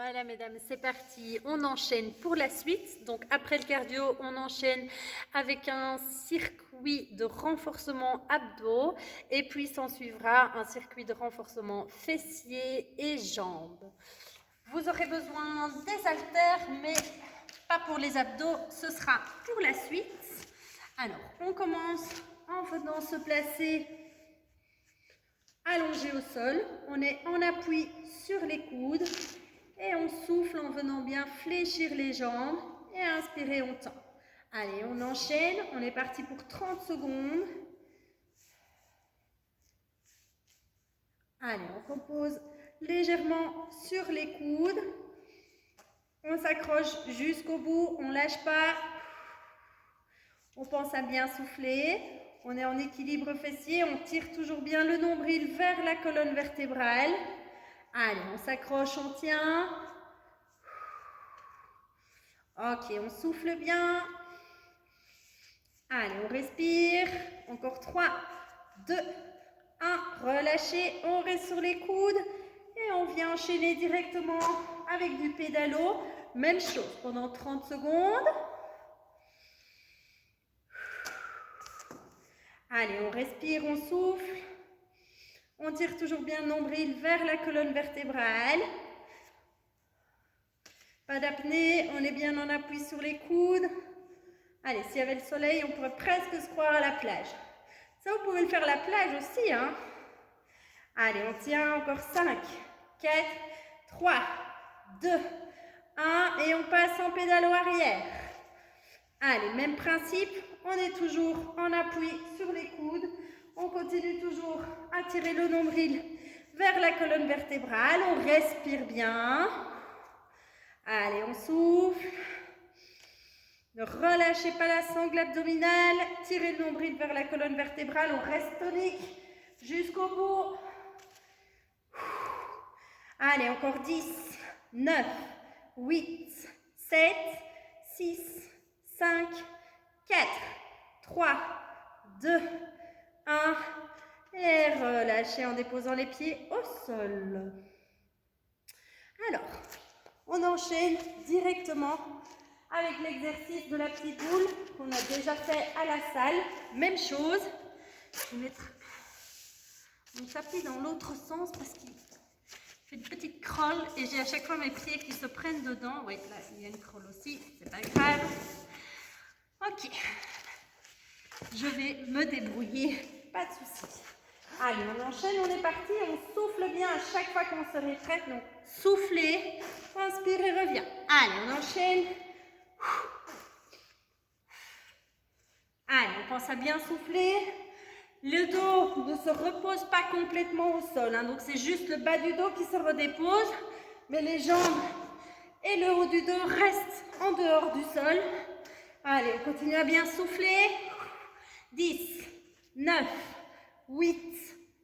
Voilà mesdames, c'est parti, on enchaîne pour la suite. Donc après le cardio, on enchaîne avec un circuit de renforcement abdos et puis s'en suivra un circuit de renforcement fessiers et jambes. Vous aurez besoin des haltères, mais pas pour les abdos, ce sera pour la suite. Alors, on commence en venant se placer allongé au sol. On est en appui sur les coudes. Et on souffle en venant bien fléchir les jambes et inspirer, on tend. Allez, on enchaîne. On est parti pour 30 secondes. Allez, on repose légèrement sur les coudes. On s'accroche jusqu'au bout. On ne lâche pas. On pense à bien souffler. On est en équilibre fessier. On tire toujours bien le nombril vers la colonne vertébrale. Allez, on s'accroche, on tient. Ok, on souffle bien. Allez, on respire. Encore 3, 2, 1. Relâchez, on reste sur les coudes. Et on vient enchaîner directement avec du pédalo. Même chose pendant 30 secondes. Allez, on respire, on souffle. On tire toujours bien le nombril vers la colonne vertébrale. Pas d'apnée, on est bien en appui sur les coudes. Allez, s'il y avait le soleil, on pourrait presque se croire à la plage. Ça, vous pouvez le faire à la plage aussi, hein. Allez, on tient encore 5, 4, 3, 2, 1. Et on passe en pédalo arrière. Allez, même principe, on est toujours en appui sur les coudes. On continue toujours à tirer le nombril vers la colonne vertébrale. On respire bien. Allez, on souffle. Ne relâchez pas la sangle abdominale. Tirez le nombril vers la colonne vertébrale. On reste tonique jusqu'au bout. Allez, encore 10, 9, 8, 7, 6, 5, 4, 3, 2, 1. Et relâchez en déposant les pieds au sol. Alors, on enchaîne directement avec l'exercice de la petite boule qu'on a déjà fait à la salle. Même chose. Je vais mettre mon tapis dans l'autre sens parce qu'il fait une petite crawl et j'ai à chaque fois mes pieds qui se prennent dedans. Oui, là, il y a une crawl aussi, c'est pas grave. Ok. Je vais me débrouiller, pas de souci. Allez, on enchaîne, on est parti, on souffle bien à chaque fois qu'on se retraite. Donc, soufflez, inspirez, reviens. Allez, on enchaîne. Allez, on pense à bien souffler. Le dos ne se repose pas complètement au sol, hein, donc c'est juste le bas du dos qui se redépose, mais les jambes et le haut du dos restent en dehors du sol. Allez, on continue à bien souffler. 10, 9, 8,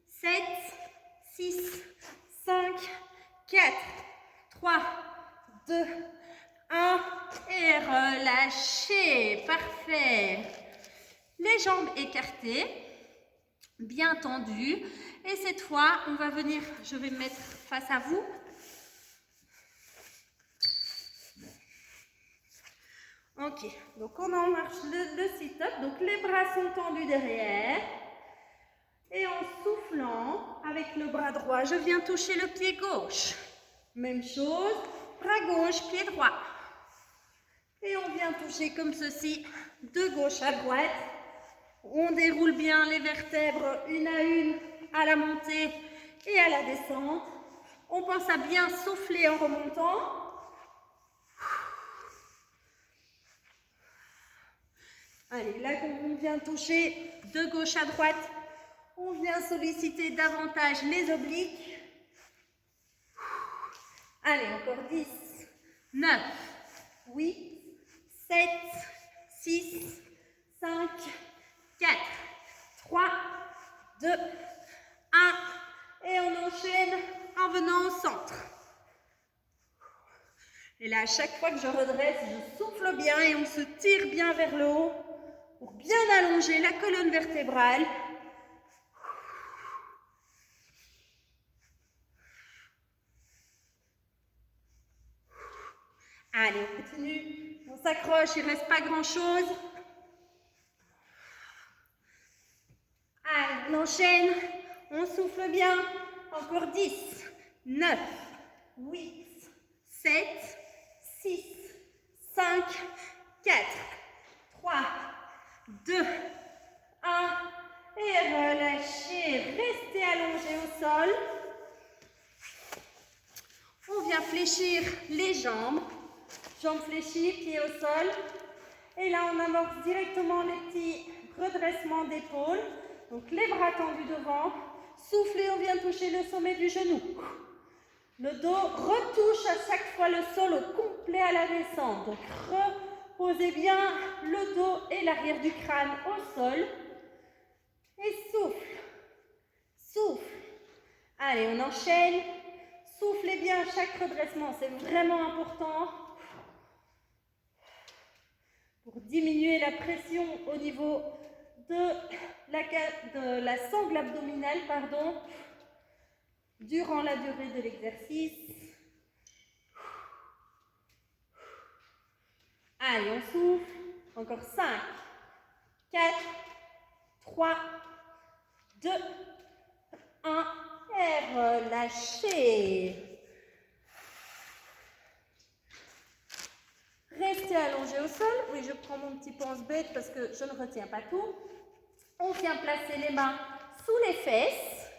7, 6, 5, 4, 3, 2, 1. Et relâchez. Parfait. Les jambes écartées, bien tendues. Et cette fois, on va venir, je vais me mettre face à vous. Ok, donc on en marche le sit-up. Donc les bras sont tendus derrière. Et en soufflant avec le bras droit, je viens toucher le pied gauche. Même chose, bras gauche, pied droit. Et on vient toucher comme ceci, de gauche à droite. On déroule bien les vertèbres une à la montée et à la descente. On pense à bien souffler en remontant. Allez, là qu'on vient toucher de gauche à droite, on vient solliciter davantage les obliques. Allez, encore 10, 9, 8, 7, 6, 5, 4, 3, 2, 1. Et on enchaîne en venant au centre. Et là, à chaque fois que je redresse, je souffle bien et on se tire bien vers le haut pour bien allonger la colonne vertébrale. Allez, on continue. On s'accroche, il ne reste pas grand-chose. Allez, on enchaîne. On souffle bien. Encore 10, 9, 8, 7, 6, 5, 4, 3, 2, 1. Et relâchez. Restez allongé au sol. On vient fléchir les jambes. Jambes fléchies, pieds au sol. Et là, on amorce directement les petits redressements d'épaule. Donc, les bras tendus devant. Soufflez, on vient toucher le sommet du genou. Le dos retouche à chaque fois le sol au complet à la descente. Donc, reposez bien le dos et l'arrière du crâne au sol. Et souffle. Souffle. Allez, on enchaîne. Soufflez bien chaque redressement, c'est vraiment important pour diminuer la pression au niveau de la sangle abdominale, durant la durée de l'exercice. Allez, on souffle. Encore 5, 4, 3, 2, 1. Et relâchez. Restez allongé au sol. Oui, je prends mon petit pense-bête parce que je ne retiens pas tout. On vient placer les mains sous les fesses.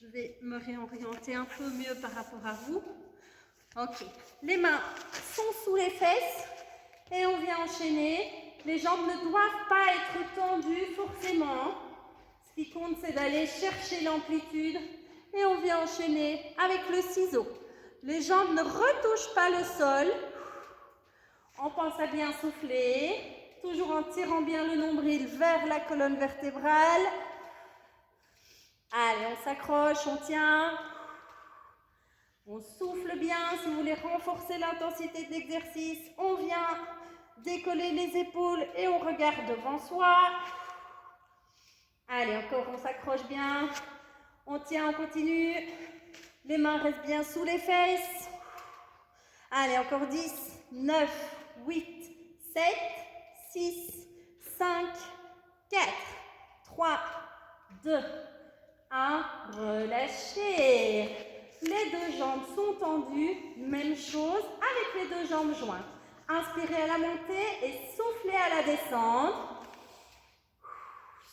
Je vais me réorienter un peu mieux par rapport à vous. Ok. Les mains sont sous les fesses et on vient enchaîner. Les jambes ne doivent pas être tendues forcément. Ce qui compte, c'est d'aller chercher l'amplitude. Et on vient enchaîner avec le ciseau. Les jambes ne retouchent pas le sol. On pense à bien souffler, toujours en tirant bien le nombril vers la colonne vertébrale. Allez, on s'accroche, on tient. On souffle bien. Si vous voulez renforcer l'intensité de l'exercice, on vient décoller les épaules et on regarde devant soi. Allez, encore, on s'accroche bien. On tient, on continue. Les mains restent bien sous les fesses. Allez, encore 10, 9, 8, 7, 6, 5, 4, 3, 2, 1. Relâchez. Les deux jambes sont tendues. Même chose avec les deux jambes jointes. Inspirez à la montée et soufflez à la descente.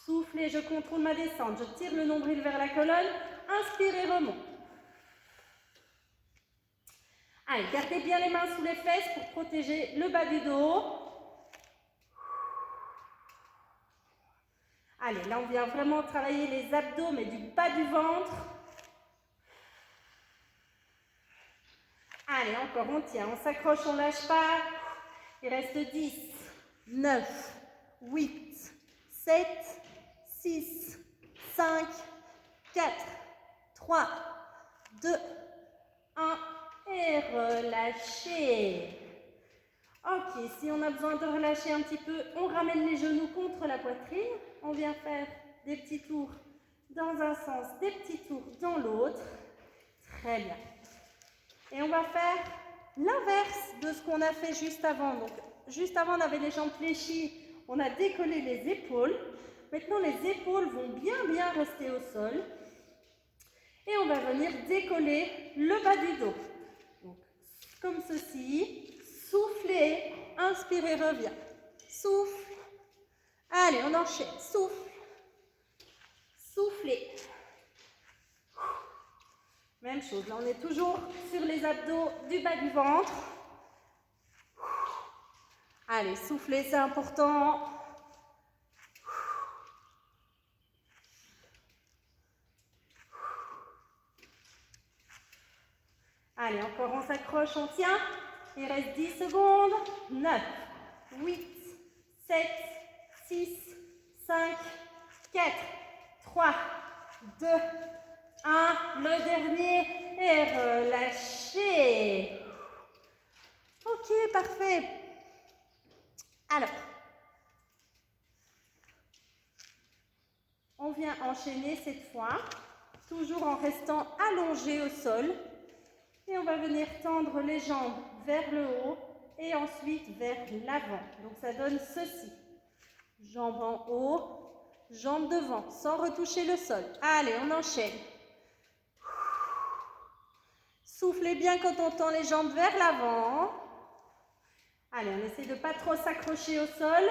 Soufflez, je contrôle ma descente. Je tire le nombril vers la colonne. Inspirez, remonte. Allez, gardez bien les mains sous les fesses pour protéger le bas du dos. Allez, là, on vient vraiment travailler les abdos, mais du bas du ventre. Allez, encore, on tient. On s'accroche, on ne lâche pas. Il reste 10, 9, 8, 7, 6, 5, 4, 3, 2, 1. Et relâchez. Ok, si on a besoin de relâcher un petit peu, on ramène les genoux contre la poitrine. On vient faire des petits tours dans un sens, des petits tours dans l'autre. Très bien. Et on va faire l'inverse de ce qu'on a fait juste avant. Donc, juste avant, on avait les jambes fléchies. On a décollé les épaules. Maintenant, les épaules vont bien rester au sol. Et on va venir décoller le bas du dos. Donc, comme ceci. Soufflez. Inspirez, reviens. Souffle. Allez, on enchaîne. Souffle. Soufflez. Même chose. Là, on est toujours sur les abdos du bas du ventre. Allez, soufflez, c'est important. Allez, encore, on s'accroche, on tient. Il reste 10 secondes. 9, 8, 7, 6, 5, 4, 3, 2, 1. Le dernier. Et relâchez. Ok, parfait. Alors, on vient enchaîner cette fois, toujours en restant allongé au sol. Et on va venir tendre les jambes vers le haut, et ensuite vers l'avant. Donc ça donne ceci. Jambes en haut, jambes devant, sans retoucher le sol. Allez, on enchaîne. Soufflez bien quand on tend les jambes vers l'avant. Allez, on essaie de ne pas trop s'accrocher au sol.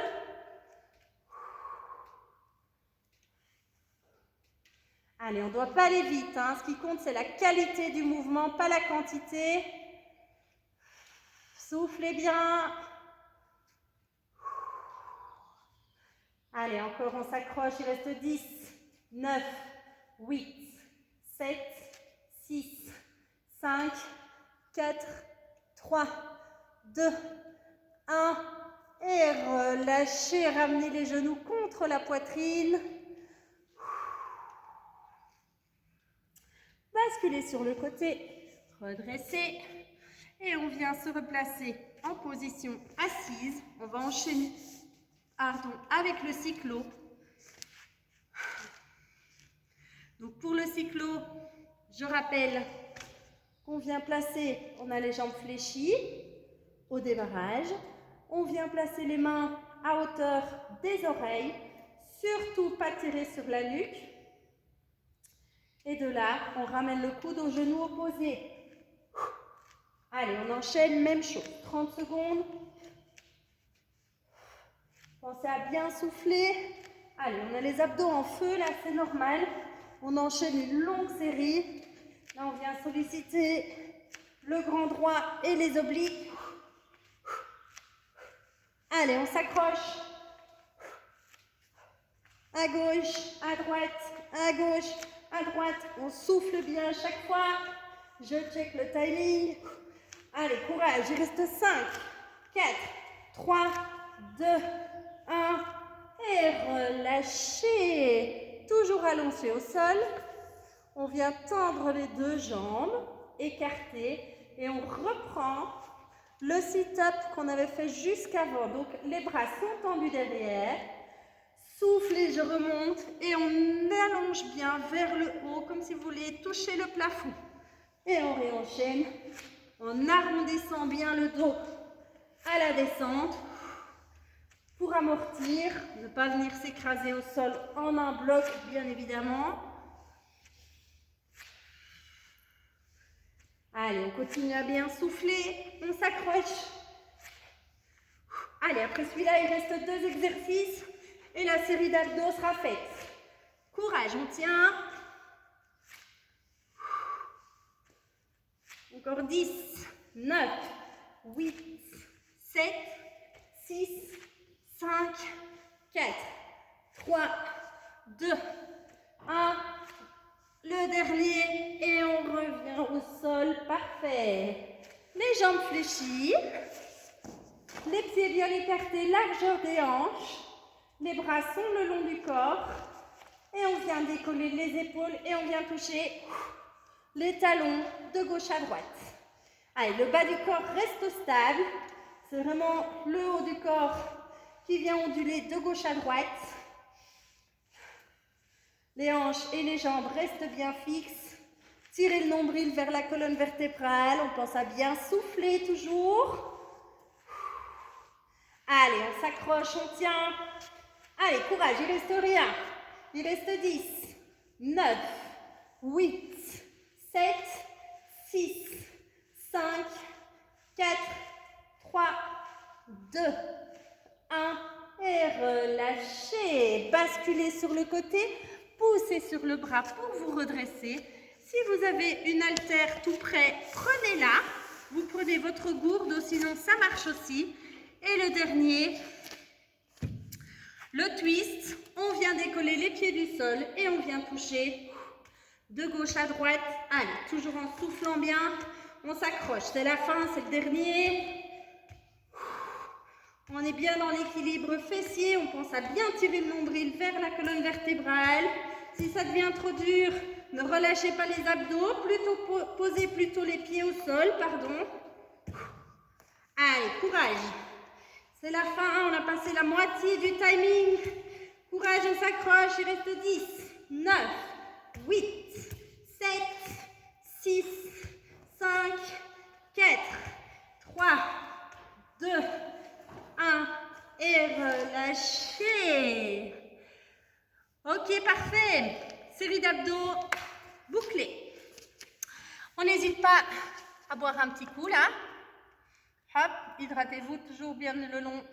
Allez, on ne doit pas aller vite, hein. Ce qui compte, c'est la qualité du mouvement, pas la quantité. Soufflez bien. Allez, encore, on s'accroche. Il reste 10, 9, 8, 7, 6, 5, 4, 3, 2, 1. Et relâchez, ramenez les genoux contre la poitrine. Basculez sur le côté, redressez. Et on vient se replacer en position assise. On va enchaîner avec le cyclo. Donc pour le cyclo, je rappelle qu'on vient placer, on a les jambes fléchies au démarrage. On vient placer les mains à hauteur des oreilles. Surtout pas tirer sur la nuque. Et de là, on ramène le coude au genou opposé. Allez, on enchaîne, même chose. 30 secondes. Pensez à bien souffler. Allez, on a les abdos en feu, là, c'est normal. On enchaîne une longue série. Là, on vient solliciter le grand droit et les obliques. Allez, on s'accroche. À gauche, à droite, à gauche, à droite. On souffle bien à chaque fois. Je check le timing. Allez, courage. Il reste 5, 4, 3, 2, 1. Et relâchez. Toujours allongé au sol. On vient tendre les deux jambes, écarter. Et on reprend le sit-up qu'on avait fait jusqu'avant. Donc, les bras sont tendus derrière. Soufflez, je remonte. Et on allonge bien vers le haut, comme si vous vouliez toucher le plafond. Et on réenchaîne en arrondissant bien le dos à la descente pour amortir, ne pas venir s'écraser au sol en un bloc, bien évidemment. Allez, on continue à bien souffler, on s'accroche. Allez, après celui-là, il reste 2 exercices et la série d'abdos sera faite. Courage, on tient. Encore 10, 9, 8, 7, 6, 5, 4, 3, 2, 1. Le dernier et on revient au sol. Parfait. Les jambes fléchies. Les pieds bien écartés, largeur des hanches. Les bras sont le long du corps. Et on vient décoller les épaules et on vient toucher les talons de gauche à droite. Allez, le bas du corps reste stable. C'est vraiment le haut du corps qui vient onduler de gauche à droite. Les hanches et les jambes restent bien fixes. Tirez le nombril vers la colonne vertébrale. On pense à bien souffler toujours. Allez, on s'accroche, on tient. Allez, courage, il reste rien. Il reste 10, 9, 8, 7, 6, 5, 4, 3, 2, 1. Et relâchez. Basculez sur le côté. Poussez sur le bras pour vous redresser. Si vous avez une haltère tout près, prenez-la. Vous prenez votre gourde, sinon ça marche aussi. Et le dernier, le twist. On vient décoller les pieds du sol et on vient toucher de gauche à droite. Allez, toujours en soufflant bien. On s'accroche. C'est la fin, c'est le dernier. On est bien dans l'équilibre fessier. On pense à bien tirer le nombril vers la colonne vertébrale. Si ça devient trop dur, ne relâchez pas les abdos. Posez plutôt les pieds au sol, pardon. Allez, courage. C'est la fin, on a passé la moitié du timing. Courage, on s'accroche. Il reste 10, 9, 8, 7, 6, 5, 4, 3, 2, relâchez. Ok, parfait. Série d'abdos bouclés. On n'hésite pas à boire un petit coup là. Hop, hydratez-vous toujours bien le long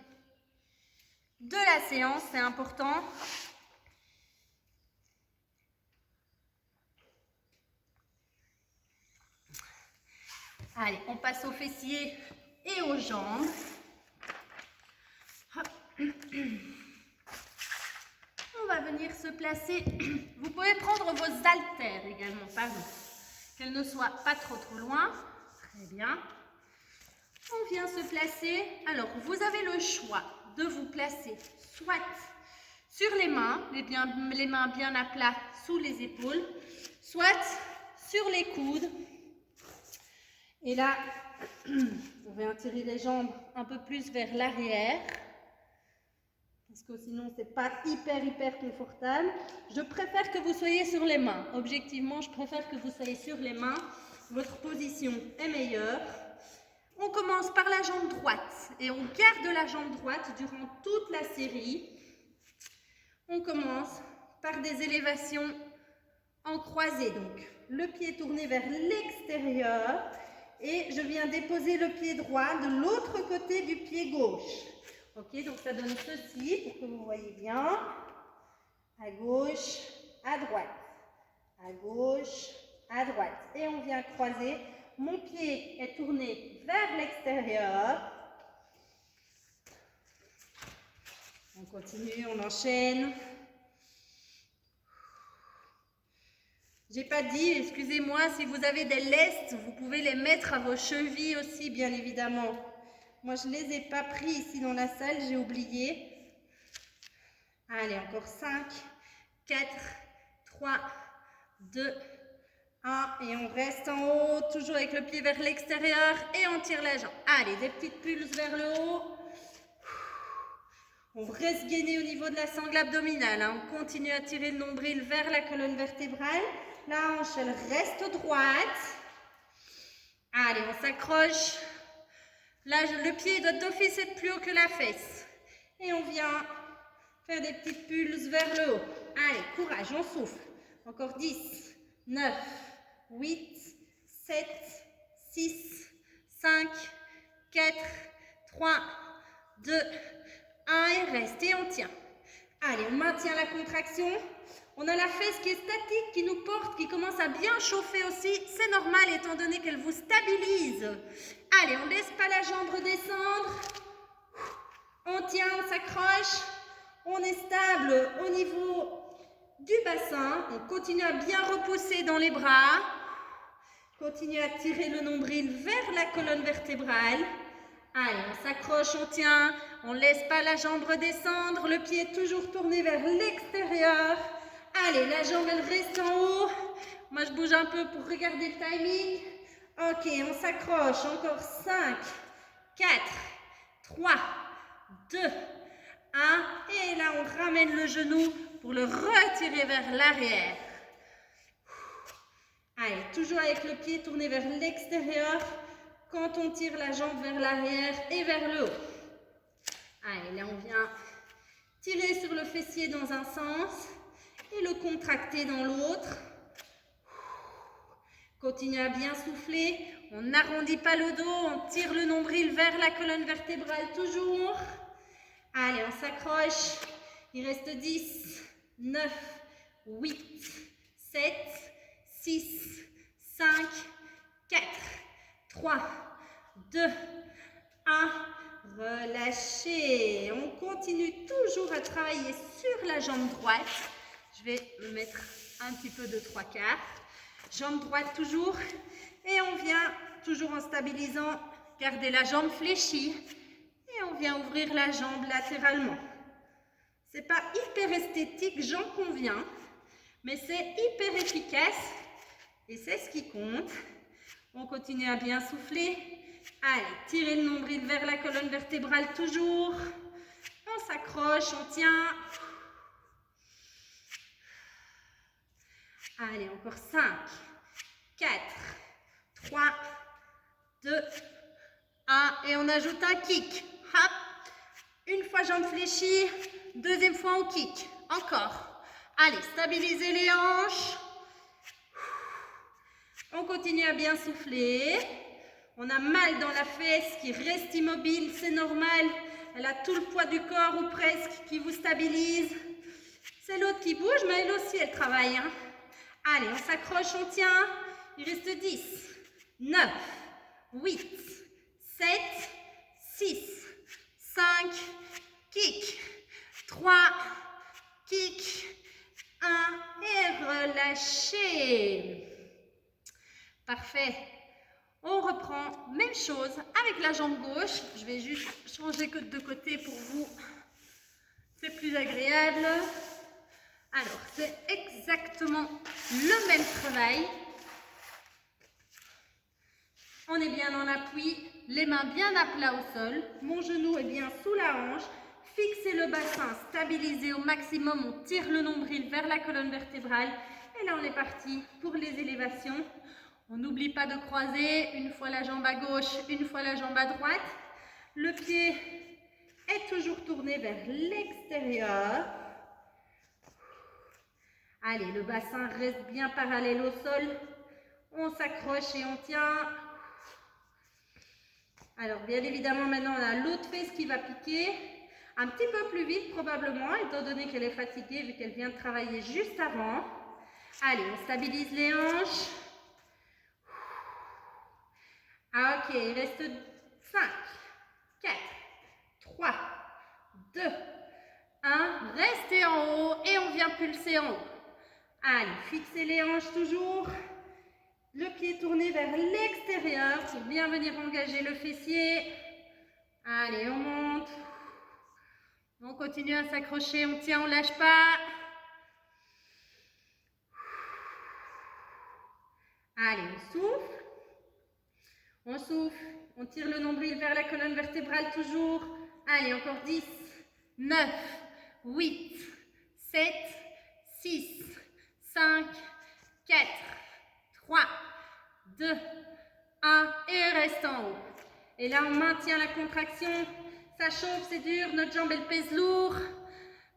de la séance, c'est important. Allez, on passe aux fessiers et aux jambes. Hop. On va venir se placer. Vous pouvez prendre vos haltères également, pardon. Qu'elles ne soient pas trop loin. Très bien. On vient se placer. Alors, vous avez le choix de vous placer soit sur les mains, les mains bien à plat sous les épaules, soit sur les coudes. Et là, on va tirer les jambes un peu plus vers l'arrière. Parce que sinon, ce n'est pas hyper confortable. Je préfère que vous soyez sur les mains. Objectivement, je préfère que vous soyez sur les mains. Votre position est meilleure. On commence par la jambe droite et on garde la jambe droite durant toute la série. On commence par des élévations en croisée. Donc, le pied tourné vers l'extérieur et je viens déposer le pied droit de l'autre côté du pied gauche. Ok, donc ça donne ceci pour que vous voyez bien. À gauche, à droite. À gauche, à droite. Et on vient croiser. Mon pied est tourné vers l'extérieur. On continue, on enchaîne. J'ai pas dit, excusez-moi, si vous avez des lestes, vous pouvez les mettre à vos chevilles aussi, bien évidemment. Moi, je ne les ai pas pris ici dans la salle, j'ai oublié. Allez, encore 5, 4, 3, 2, 1. Et on reste en haut, toujours avec le pied vers l'extérieur et on tire la jambe. Allez, des petites pulses vers le haut. On reste gainé au niveau de la sangle abdominale. Hein. On continue à tirer le nombril vers la colonne vertébrale. La hanche, elle reste droite. Allez, on s'accroche. Là, le pied doit d'office être plus haut que la fesse. Et on vient faire des petites pulses vers le haut. Allez, courage, on souffle. Encore 10, 9, 8, 7, 6, 5, 4, 3, 2, 1 et reste. Et on tient. Allez, on maintient la contraction. On a la fesse qui est statique, qui nous porte, qui commence à bien chauffer aussi. C'est normal étant donné qu'elle vous stabilise. Allez, on ne laisse pas la jambe redescendre. On tient, on s'accroche. On est stable au niveau du bassin. On continue à bien repousser dans les bras. Continue à tirer le nombril vers la colonne vertébrale. Allez, on s'accroche, on tient. On ne laisse pas la jambe redescendre. Le pied est toujours tourné vers l'extérieur. Allez, la jambe, elle reste en haut. Moi, je bouge un peu pour regarder le timing. Ok, on s'accroche. Encore 5, 4, 3, 2, 1. Et là, on ramène le genou pour le retirer vers l'arrière. Allez, toujours avec le pied tourné vers l'extérieur quand on tire la jambe vers l'arrière et vers le haut. Allez, là, on vient tirer sur le fessier dans un sens et le contracter dans l'autre. Continue à bien souffler. On n'arrondit pas le dos. On tire le nombril vers la colonne vertébrale toujours. Allez, on s'accroche. Il reste 10, 9, 8, 7, 6, 5, 4, 3, 2, 1. Relâchez. On continue toujours à travailler sur la jambe droite. Je vais me mettre un petit peu de 3/4. Jambe droite toujours. Et on vient toujours en stabilisant, garder la jambe fléchie. Et on vient ouvrir la jambe latéralement. C'est pas hyper esthétique, j'en conviens. Mais c'est hyper efficace. Et c'est ce qui compte. On continue à bien souffler. Allez, tirez le nombril vers la colonne vertébrale toujours. On s'accroche, on tient. Allez, encore 5, 4, 3, 2, 1. Et on ajoute un kick. Hop. Une fois jambes fléchies, deuxième fois on kick. Encore. Allez, stabilisez les hanches. On continue à bien souffler. On a mal dans la fesse qui reste immobile, c'est normal. Elle a tout le poids du corps ou presque qui vous stabilise. C'est l'autre qui bouge, mais elle aussi, elle travaille. Hein. Allez, on s'accroche, on tient. Il reste 10, 9, 8, 7, 6, 5, kick, 3, kick, 1 et relâchez. Parfait. On reprend, même chose avec la jambe gauche. Je vais juste changer que de côté pour vous. C'est plus agréable. Alors, c'est exactement le même travail. On est bien en appui, les mains bien à plat au sol. Mon genou est bien sous la hanche. Fixez le bassin, stabilisez au maximum. On tire le nombril vers la colonne vertébrale. Et là, on est parti pour les élévations. On n'oublie pas de croiser, une fois la jambe à gauche, une fois la jambe à droite. Le pied est toujours tourné vers l'extérieur. Allez, le bassin reste bien parallèle au sol. On s'accroche et on tient. Alors, bien évidemment, maintenant, on a l'autre fesse qui va piquer. Un petit peu plus vite, probablement, étant donné qu'elle est fatiguée, vu qu'elle vient de travailler juste avant. Allez, on stabilise les hanches. Ah, ok, il reste 5, 4, 3, 2, 1. Restez en haut et on vient pulser en haut. Allez, fixez les hanches toujours. Le pied tourné vers l'extérieur pour bien venir engager le fessier. Allez, on monte. On continue à s'accrocher, on tient, on ne lâche pas. Allez, on souffle. On souffle, on tire le nombril vers la colonne vertébrale toujours. Allez, encore 10, 9, 8, 7, 6, 5, 4, 3, 2, 1 et reste en haut. Et là, on maintient la contraction. Ça chauffe, c'est dur, notre jambe, elle pèse lourd.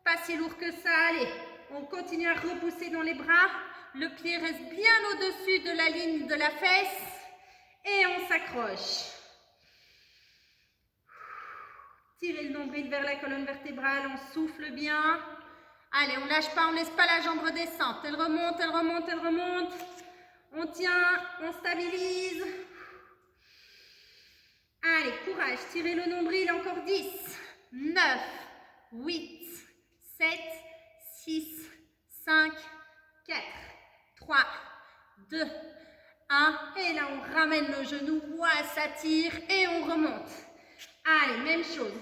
Pas si lourd que ça, allez. On continue à repousser dans les bras. Le pied reste bien au-dessus de la ligne de la fesse. Et on s'accroche. Tirez le nombril vers la colonne vertébrale, on souffle bien. Allez, on ne lâche pas, on ne laisse pas la jambe redescendre. Elle remonte, elle remonte, elle remonte. On tient, on stabilise. Allez, courage, tirez le nombril, encore 10, 9, 8, 7, 6, 5, 4, 3, 2, 1. Et là, on ramène le genou, ça tire et on remonte. Allez, même chose.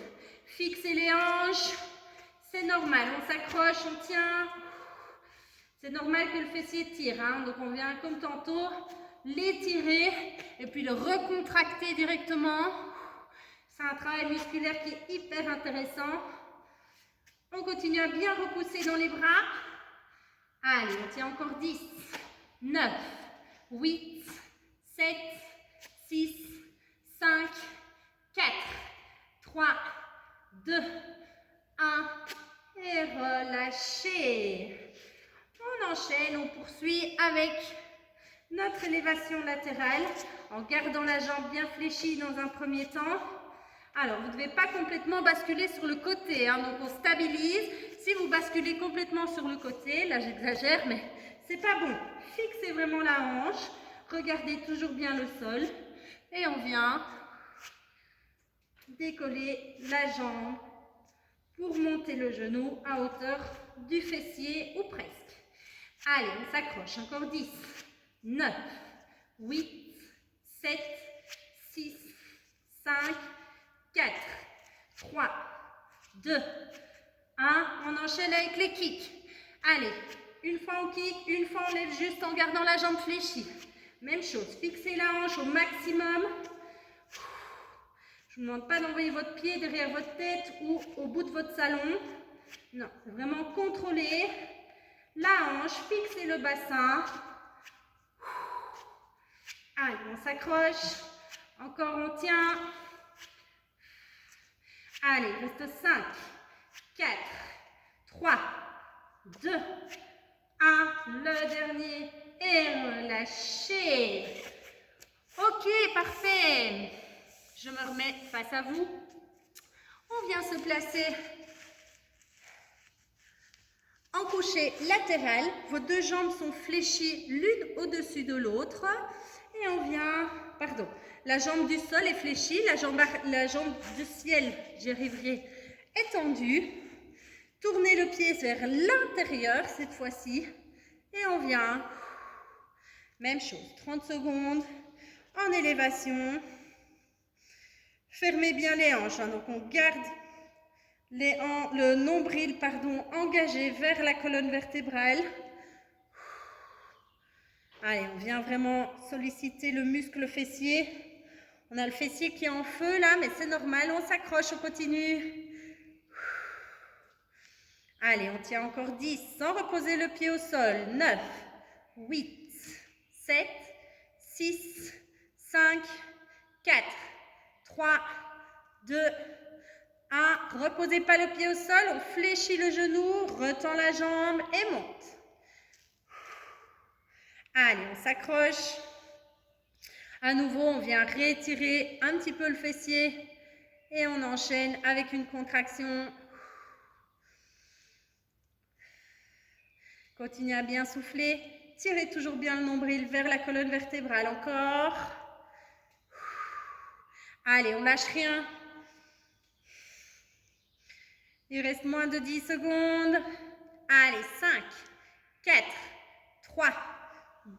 Fixez les hanches. C'est normal, on s'accroche, on tient. C'est normal que le fessier tire, hein. Donc on vient comme tantôt l'étirer et puis le recontracter directement. C'est un travail musculaire qui est hyper intéressant. On continue à bien repousser dans les bras. Allez, on tient encore 10, 9, 8, 7, 6, 5, 4, 3, 2, 1 et relâchez. On enchaîne, on poursuit avec notre élévation latérale en gardant la jambe bien fléchie dans un premier temps. Alors, vous ne devez pas complètement basculer sur le côté, hein, donc on stabilise. Si vous basculez complètement sur le côté, là j'exagère, mais c'est pas bon. Fixez vraiment la hanche, regardez toujours bien le sol et on vient décoller la jambe pour monter le genou à hauteur du fessier ou presque. Allez, on s'accroche. Encore 10, 9, 8, 7, 6, 5, 4, 3, 2, 1. On enchaîne avec les kicks. Allez, une fois on kick, une fois on lève juste en gardant la jambe fléchie. Même chose, fixez la hanche au maximum. Je ne vous demande pas d'envoyer votre pied derrière votre tête ou au bout de votre talon. Non, c'est vraiment contrôler la hanche, fixer le bassin. Allez, on s'accroche. Encore, on tient. Allez, reste 5, 4, 3, 2, 1. Le dernier. Et relâchez. Ok, parfait. Je me remets face à vous. On vient se placer en coucher latéral. Vos deux jambes sont fléchies l'une au-dessus de l'autre. Et on vient, pardon, la jambe du sol est fléchie, la jambe du ciel, j'y arriverai, est tendue. Tournez le pied vers l'intérieur cette fois-ci. Et on vient, même chose, 30 secondes en élévation. Fermez bien les hanches, hein, donc on garde le nombril engagé vers la colonne vertébrale. Allez, on vient vraiment solliciter le muscle fessier. On a le fessier qui est en feu là, mais c'est normal, on s'accroche, on continue. Allez, on tient encore 10 sans reposer le pied au sol. 9, 8, 7, 6, 5, 4, 3, 2, 1. Reposez pas le pied au sol, on fléchit le genou, retend la jambe et monte. Allez, on s'accroche. À nouveau, on vient réétirer un petit peu le fessier et on enchaîne avec une contraction. Continuez à bien souffler. Tirez toujours bien le nombril vers la colonne vertébrale. Encore. Allez, on lâche rien. Il reste moins de 10 secondes. Allez, 5, 4, 3,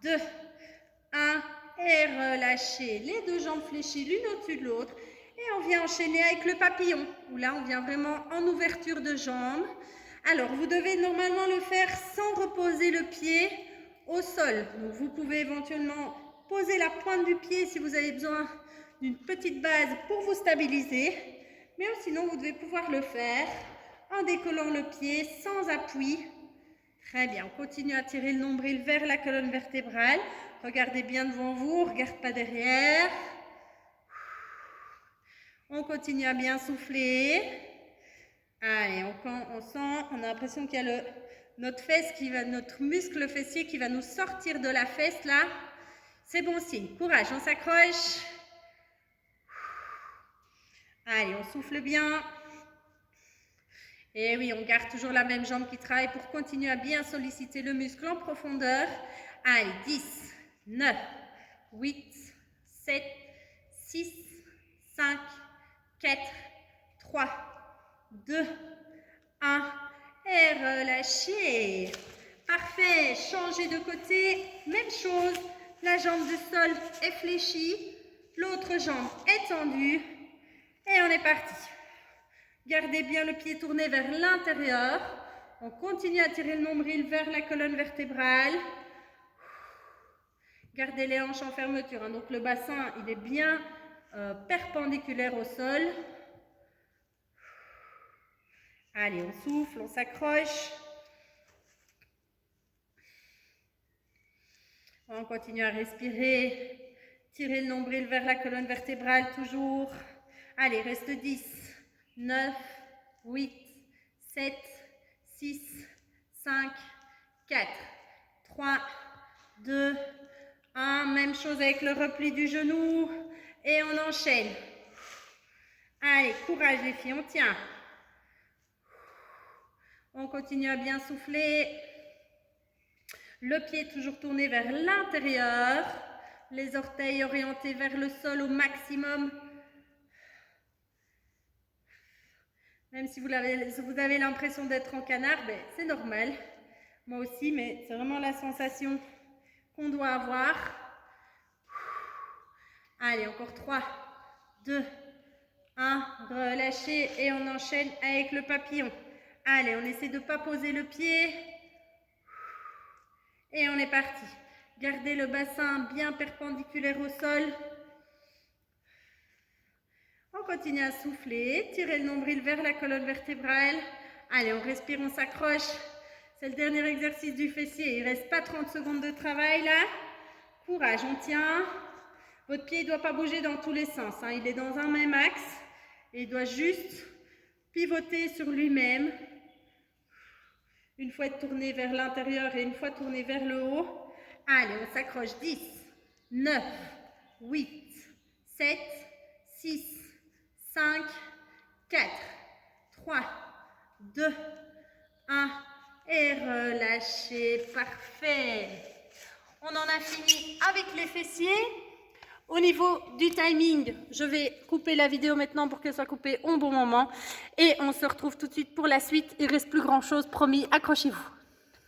2, 1. Et relâchez les deux jambes fléchies l'une au-dessus de l'autre. Et on vient enchaîner avec le papillon, où là, on vient vraiment en ouverture de jambes. Alors, vous devez normalement le faire sans reposer le pied au sol. Donc, vous pouvez éventuellement poser la pointe du pied si vous avez besoin d'une petite base pour vous stabiliser. Mais sinon, vous devez pouvoir le faire en décollant le pied sans appui. Très bien, on continue à tirer le nombril vers la colonne vertébrale. Regardez bien devant vous, on ne regarde pas derrière. On continue à bien souffler. Allez, on sent, on a l'impression qu'il y a notre muscle fessier qui va nous sortir de la fesse là. C'est bon signe. Courage, on s'accroche. Allez, on souffle bien. Et oui, on garde toujours la même jambe qui travaille pour continuer à bien solliciter le muscle en profondeur. Allez, 10, 9, 8, 7, 6, 5, 4, 3, 2, 1. Et relâchez. Parfait. Changez de côté. Même chose. La jambe du sol est fléchie. L'autre jambe est tendue. Et on est parti. Gardez bien le pied tourné vers l'intérieur. On continue à tirer le nombril vers la colonne vertébrale. Gardez les hanches en fermeture. Hein. Donc le bassin, il est bien perpendiculaire au sol. Allez, on souffle, on s'accroche. On continue à respirer. Tirez le nombril vers la colonne vertébrale toujours. Allez, reste 10, 9, 8, 7, 6, 5, 4, 3, 2, 1. Même chose avec le repli du genou. Et on enchaîne. Allez, courage les filles, on tient. On continue à bien souffler. Le pied toujours tourné vers l'intérieur. Les orteils orientés vers le sol au maximum. Même si vous avez l'impression d'être en canard, ben, c'est normal. Moi aussi, mais c'est vraiment la sensation qu'on doit avoir. Allez, encore 3, 2, 1. Relâchez et on enchaîne avec le papillon. Allez, on essaie de ne pas poser le pied. Et on est parti. Gardez le bassin bien perpendiculaire au sol. On continue à souffler. Tirez le nombril vers la colonne vertébrale. Allez, on respire, on s'accroche. C'est le dernier exercice du fessier. Il ne reste pas 30 secondes de travail là. Courage, on tient. Votre pied ne doit pas bouger dans tous les sens. Hein. Il est dans un même axe. Et il doit juste pivoter sur lui-même. Une fois tourné vers l'intérieur et une fois tourné vers le haut. Allez, on s'accroche. 10, 9, 8, 7, 6, 5, 4, 3, 2, 1. Et relâchez. Parfait. On en a fini avec les fessiers. Au niveau du timing, je vais couper la vidéo maintenant pour qu'elle soit coupée au bon moment. Et on se retrouve tout de suite pour la suite. Il ne reste plus grand chose, promis, accrochez-vous.